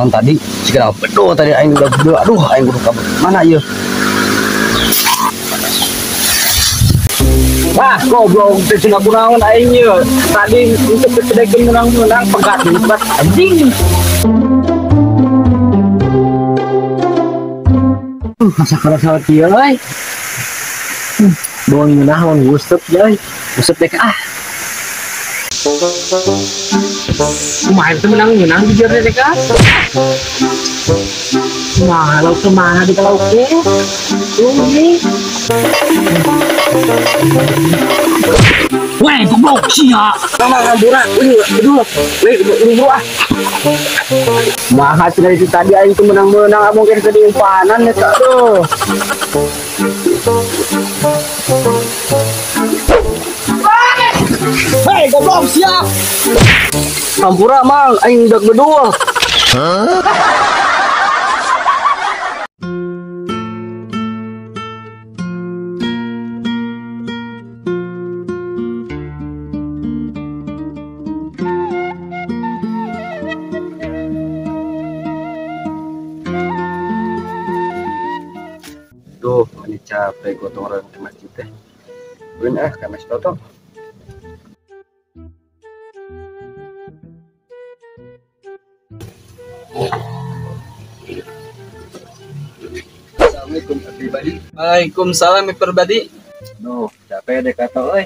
naon tadi jika bedo tadi aing udah bedo aduh aing udah kabur mana ieu wah goblok teh cenah kunaon aing ieu tadi untuk kedekeun menang-menang pegat anjing masa kerasa kieu euy doang meunah gusep euy gusep teh main tuh menang di jari mereka. Malau kemana di kalau oke? Ini. Weh, goblok sia. Sama ngambura, ini dulu. Weh, dulu ah. Mahal dari tadi aing tuh menang-menang mungkin kedimpanan ya tuh. Hei, goblok siap. Hampura mang aing udah berdua. Duh, ini capek gotong orang ke masjid teh. Beun ka masjid toto. Assalamualaikum pribadi. Waalaikumsalam pribadi. Duh, capek deh kata euy.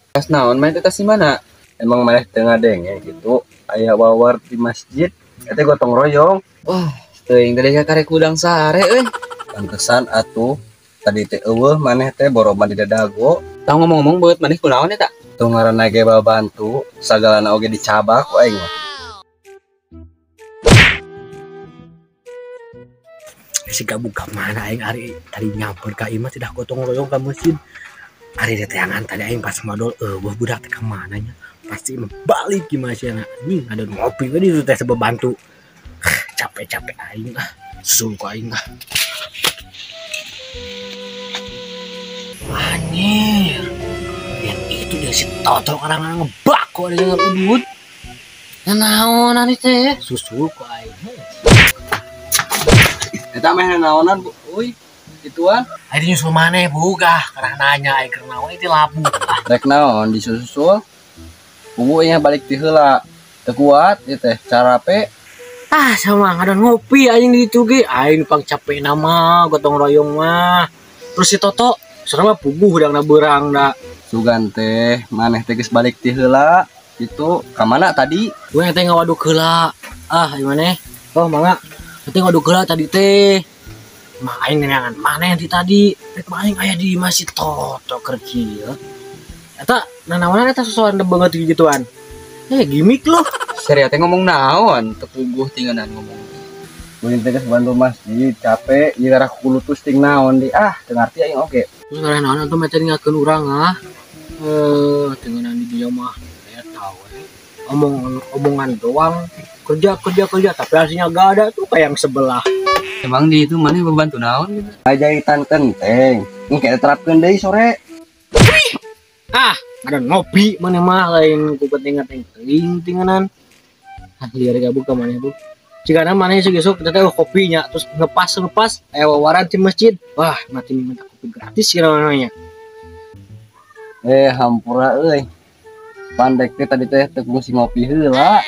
Pas naon main teh si mana? Emang maneh teu ngadenge gitu. Aya wawar di masjid, eta gotong royong. Wah, teuing tadi karek udang sare euy. Pantesan atuh tadi teh eueuh maneh teh boroban di dadago. Tah ngomong-ngomong beut maneh kunaon eta? Tuh ngaranna ge babantu, sagalana oge dicabak ku aing mah. Si buka mana aing ari tadi nyamper ka imah tidak gotong royong ka masjid. Ari teh teangan tadi aing pas madol eueuh budak teh ka mana nya. Pasti balik ki masjidna. Anjing ada ngopi we di teh sebab bantu. Capek-capek aing susul ku aing Anjir. Yang itu dia si Toto karang ngebak kok ada yang udut. Naon ari teh susul ku aing. Eta mah naonan euy ituan. Ari nyusul maneh boga karena nanya aing keur naon itu labu. Rek naon disusul. Bubu nya balik ti heula. Teu kuat ieu teh carape. Sama ngadon ngopi aing di ditu ge aing pang capek nama gotong royong mah. Terus si Toto sareng puguh udang beurang da. Sugan teh maneh teh geus balik ti heula. Itu ka mana tadi? Gue teh ngawaduk heula. Ieu maneh. Oh mangga. Teh ngaduk heula tadi teh. Mah aing neangan maneh di tadi. Rek aing aya di masjid Toto keur kieu. Eta nanaonan eta sosokan banget gituan. Gimik loh. Serius teh ngomong naon? Teu puguh tinggalan ngomong. Kuring teh geus bantu masjid capek ieu garah kulutus ting naon di teu ngarti aing oge. Terus garah naon atuh mah teh ngakeun urang tinggalan di dieu mah aya tahu omongan doang kerja tapi hasilnya gak ada tuh kayak yang sebelah. Emang di itu maneh membantu naon gitu? Jahitan kenteng. Engke terapkeun deui sore. Ada ngopi mana mah lain ku penting tinganan. Liar gabung ke maneh bu. Jika maneh sok kita teh kopinya terus ngepas wawaran di masjid. Wah, mati minta kopi gratis kira namanya. Hampura euy. Pandek teh tadi teh teu ngopi heula.